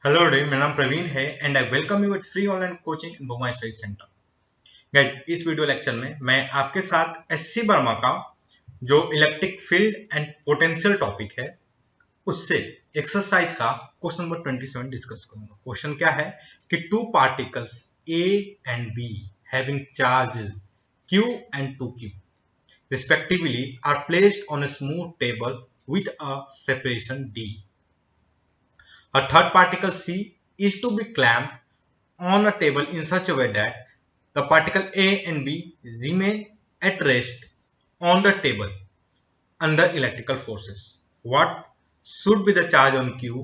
Hello day, मेरा नाम प्रवीण है and I welcome you at free online coaching in बुमा स्टडी सेंटर। गाइस, इस वीडियो लेक्चर में मैं आपके साथ एससी वर्मा का जो electric field and potential topic है उससे एक्सरसाइज का क्वेश्चन नंबर 27 डिस्कस करूंगा। क्वेश्चन क्या है कि two particles A and B having charges q and 2q respectively are placed on a smooth table with a separation d. A third particle C is to be clamped on a table in such a way that the particle A and B remain at rest on the table under electrical forces. What should be the charge on Q,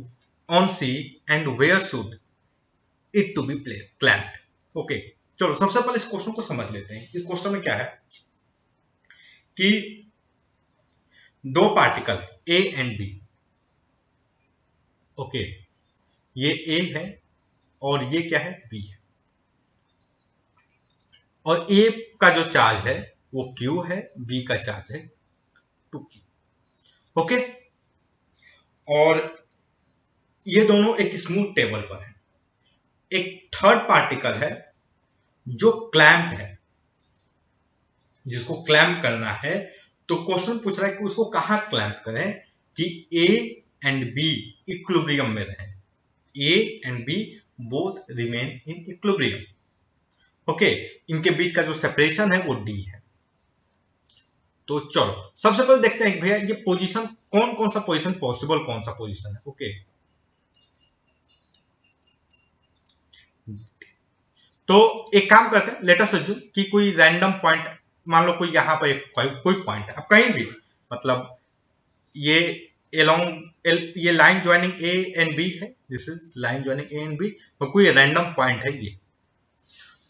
on C, and where should it to be clamped? Okay, चलो सबसे पहले इस question को समझ लेते हैं। इस question में क्या है कि दो particle A and B, okay, ये A है और ये क्या है, B है, और A का जो चार्ज है वो Q है, B का चार्ज है 2Q, ओके। और ये दोनों एक स्मूथ टेबल पर है। एक थर्ड पार्टिकल है जो क्लैम्प है, जिसको क्लैम्प करना है। तो क्वेश्चन पूछ रहा है कि उसको कहां क्लैम्प करें कि A एंड B इक्विलिब्रियम में रहें। A and B both remain in equilibrium, okay. इनके बीच का जो सेपरेशन है वो D है। तो चलो सबसे पहले देखते हैं भैया ये पोजीशन कौन सा पोजीशन पॉसिबल, कौन सा पोजीशन है, ओके। तो एक काम करते हैं, लेट अस अज्यूम कि कोई रैंडम पॉइंट, मान लो कोई यहां पर कोई पॉइंट है, अब कहीं भी, मतलब ये ये line joining A and B है, this is line joining A and B, तो कोई रैंडम पॉइंट है ये,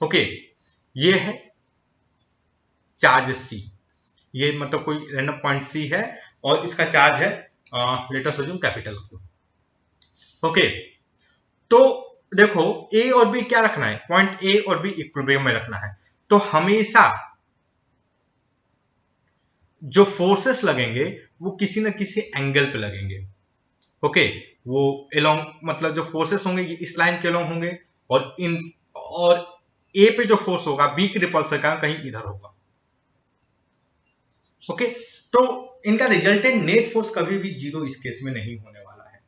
ओके। ये है चार्ज सी, ये मतलब कोई रैंडम पॉइंट सी है और इसका चार्ज है late us assume capital Q, okay. तो देखो ए और बी क्या रखना है, पॉइंट ए और बी इक्विलिब्रियम में रखना है। तो हमेशा जो फोर्सेस लगेंगे वो किसी न किसी एंगल पे लगेंगे, ओके। वो एलोंग, मतलब जो फोर्सेस होंगे ये इस लाइन के एलोंग होंगे और ए पे जो फोर्स होगा बी की रिपल्सन का कहीं इधर होगा, ओके। तो इनका रिजल्टेंट नेट फोर्स कभी भी जीरो इस केस में नहीं होने वाला है।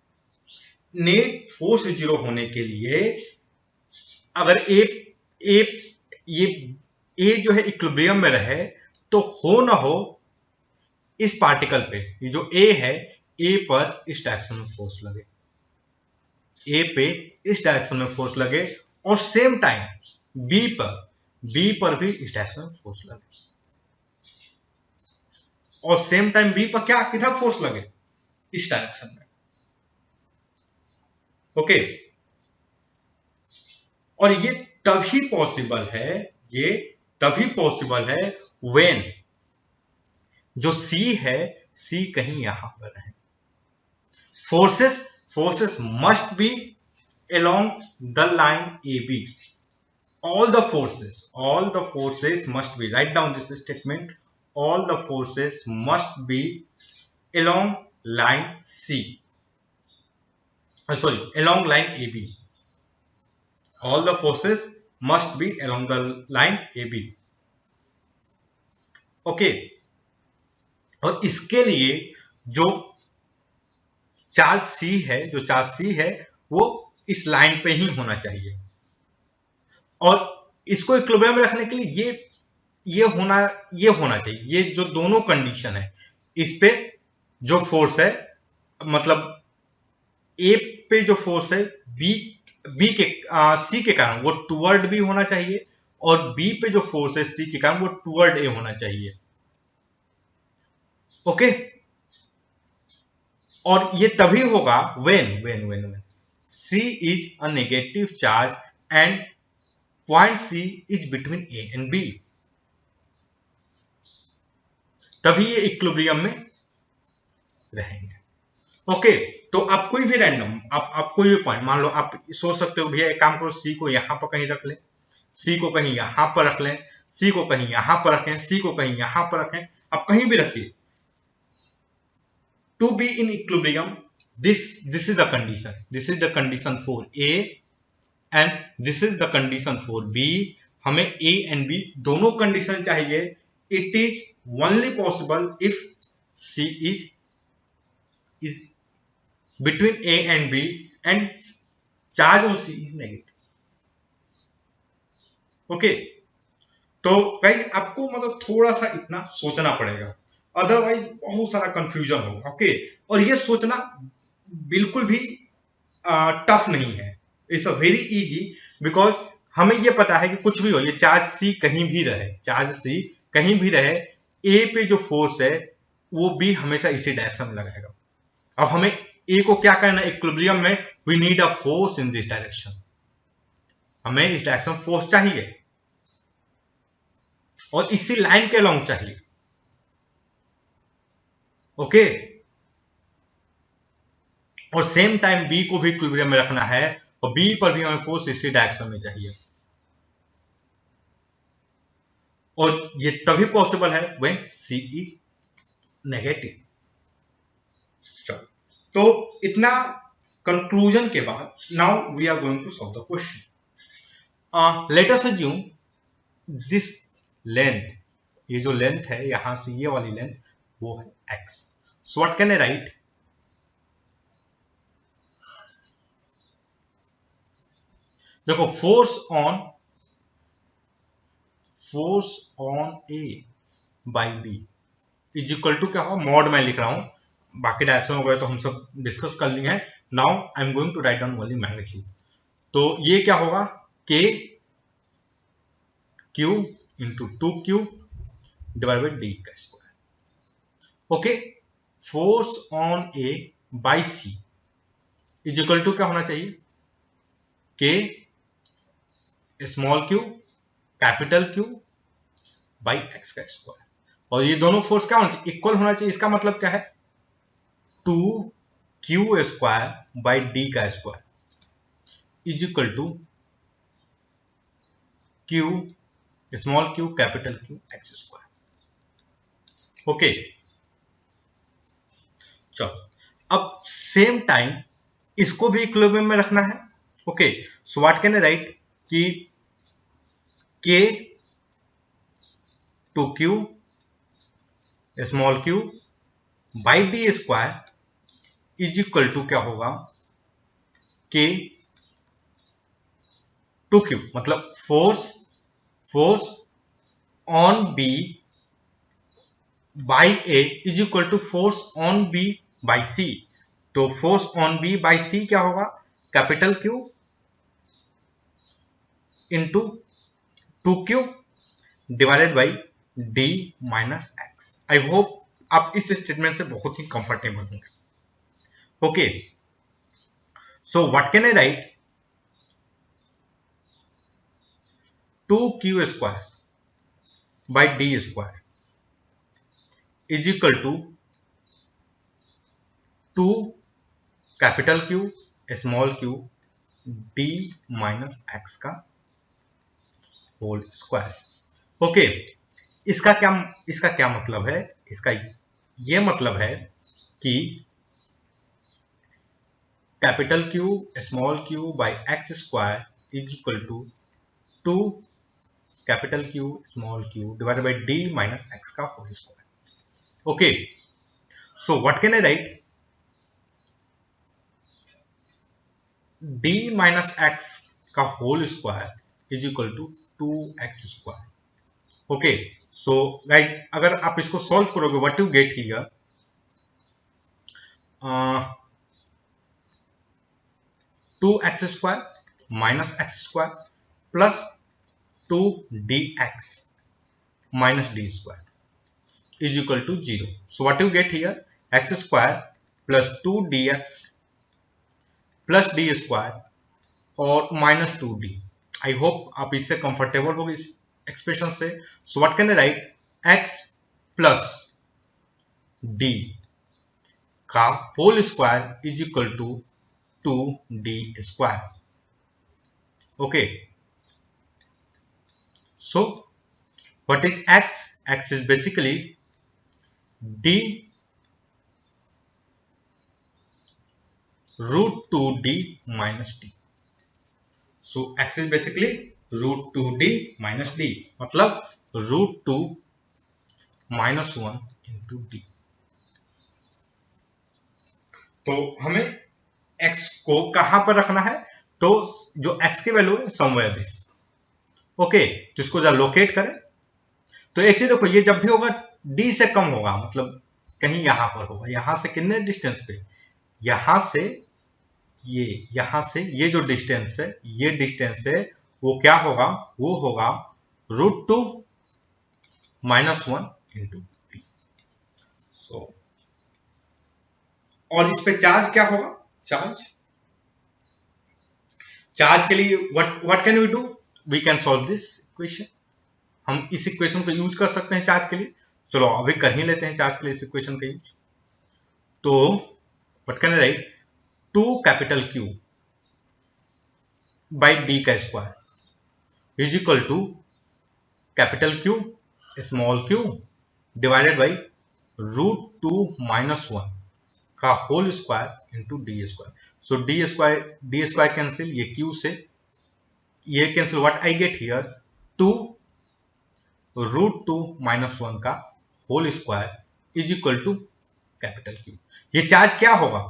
नेट फोर्स जीरो होने के लिए अगर ए जो है इक्विलिब्रियम में रहे तो हो ना हो इस पार्टिकल पे, ये जो ए है, ए पर इस डायरेक्शन में फोर्स लगे, ए पे इस डायरेक्शन में फोर्स लगे, और सेम टाइम बी पर भी इस डायरेक्शन में फोर्स लगे, और सेम टाइम बी पर क्या, किधर फोर्स लगे, इस डायरेक्शन में, ओके। और ये तभी पॉसिबल है व्हेन जो C है, C कहीं यहां पर है। Forces must be along the line AB. All the forces must be, write down this statement, all the forces must be along line C, along line AB. All the forces must be along the line AB, okay। और इसके लिए जो charge C है वो इस line पे ही होना चाहिए, और इसको इक्विलिब्रियम में रखने के लिए ये होना चाहिए। ये जो दोनों कंडीशन है, इस पे जो फोर्स है, मतलब ए पे जो फोर्स है सी के कारण वो टुवर्ड बी होना चाहिए, और बी पे जो फोर्स है सी के कारण वो टुवर्ड ए होना चाहिए, ओके। और ये तभी होगा when C is a negative charge and point C is between A and B, तभी ये इक्विलिब्रियम में रहेंगे, ओके। तो आप कोई भी रैंडम, आप कोई भी पॉइंट मान लो, आप सोच सकते हो भैया एक काम करो, C को यहां पर कहीं रख लें, C को कहीं यहां पर रख लें, C को कहीं यहां पर रखें, C को कहीं यहां पर रखें, आप कहीं भी रखिए। To be in equilibrium this is the condition. This is the condition for A and this is the condition for B. हमें A and B दोनों कंडीशन चाहिए. It is only possible if C is between A and B and charge on C is negative. Okay तो guys आपको मतलब थोड़ा सा इतना सोचना पड़ेगा, अदरवाइज बहुत सारा कंफ्यूजन होगा. ओके और ये सोचना बिल्कुल भी टफ नहीं है. It's a very easy because हमें ये पता है कि कुछ भी हो, ये चार्ज सी कहीं भी रहे, चार्ज सी कहीं भी रहे, ए पे जो फोर्स है वो भी हमेशा इसी डायरेक्शन में लगाएगा. अब हमें ए को क्या करना है, इक्विलिब्रियम में we need a force in this direction. हमें इस डायरेक्शन फोर्स चाहिए और इसी लाइन के अलोंग चाहिए. ओके और सेम टाइम बी को भी इक्विलिब्रियम में रखना है और बी पर भी हमें फोर्स इसी डायरेक्शन में चाहिए. और ये तभी पॉसिबल है व्हेन सी इज नेगेटिव. चलो तो इतना कंक्लूजन के बाद now we are going to solve the question. Let us assume this length, ये जो लेंथ है यहां से ये वाली लेंथ वो है x. So what can I write, देखो force on A by B is equal to क्या होगा, मॉड मैं लिख रहा हूं, बाकी डायरेक्शन वगैरह तो हम सब डिस्कस कर लिए हैं. Now I am going to write down only magnitude. तो ये क्या होगा, K Q into 2Q divide by D का square. Okay force on A by C is equal to क्या होना चाहिए, K small q capital Q by x का square. और ये दोनों फोर्स क्या होना चाहिए, इक्वल होना चाहिए. इसका मतलब क्या है, 2q स्क्वायर बाई D का square is equal to Q small q capital Q x square. Okay चलो अब सेम टाइम इसको भी इक्विलिब्रियम में रखना है. Okay so what can I write कि K 2Q small q by D square is equal to क्या होगा, K 2Q मतलब force on B by A is equal to force on B by C. तो force on B by C क्या होगा, capital Q into 2Q divided by D minus x. I hope आप इस statement से बहुत ही comfortable होंगे. Okay so what can I write, 2Q square by D square is equal to 2 capital Q small q D minus x का whole square. Okay इसका क्या मतलब है, इसका ये मतलब है कि capital Q small q by x square is equal to 2 capital Q small q divided by D minus x का whole square. Okay so what can I write, D minus x का whole square is equal to 2x square. Okay so guys अगर आप इसको solve करोगे what you get here, 2x square minus x square plus 2dx minus D square is equal to 0. So what you get here, x square plus 2dx plus D square और minus 2D. I hope आप इससे comfortable हो इस expression से. So what can I write, x plus D का whole square is equal to 2D square. Okay so what is x, x is basically D √2d minus d. So x is basically √2d minus d, मतलब √2 minus 1 into d. तो हमें x को कहां पर रखना है, तो जो x की वैल्यू है समवेयर दिस, ओके, तो इसको जब लोकेट करें तो एक चीज देखो, ये जब भी होगा d से कम होगा, मतलब कहीं यहां पर होगा, यहां से कितने डिस्टेंस पे, यहां से ये जो डिस्टेंस है, ये डिस्टेंस है, वो क्या होगा, वो होगा √2 minus 1 into d. So, और इस पे चार्ज क्या होगा, चार्ज के लिए what can we do, we can solve this equation. हम इस इक्वेशन को यूज कर सकते हैं चार्ज के लिए. चलो अभी कर ही लेते हैं चार्ज के लिए इस इक्वेशन का यूज. तो what can I write, 2 capital Q by d का square is equal to capital Q small q divided by √2 minus 1 का whole square into D square. So D square cancel, ये q से ये cancel, what I get here 2 √2 minus 1 का whole square is equal to capital Q. ये charge क्या होगा,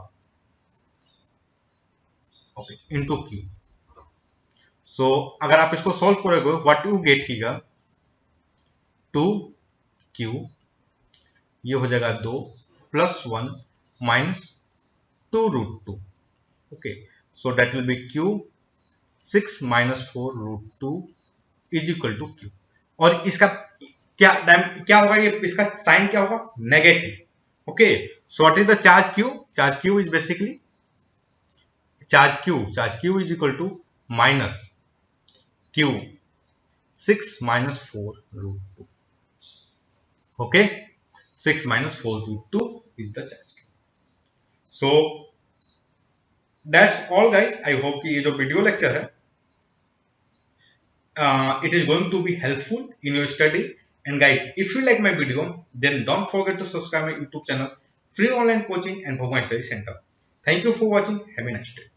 okay, into Q. सो अगर आप इसको सॉल्व करोगे, what you get here 2q, ये हो जाएगा 2 plus 1 minus 2 √2, okay. So that will be q 6 minus 4 √2 is equal to q. और इसका क्या होगा, ये इसका साइन क्या होगा, negative, okay. So what is the charge q, charge q is basically charge q is equal to minus q 6 minus 4 √2, okay, 6 minus 4 √2 is the charge q. So that's all guys. I hope कि ये जो video lecture है it is going to be helpful in your study. And guys, if you like my video, then don't forget to subscribe my YouTube channel, Free Online Coaching and Bhogwan Study Center. Thank you for watching. Have a nice day.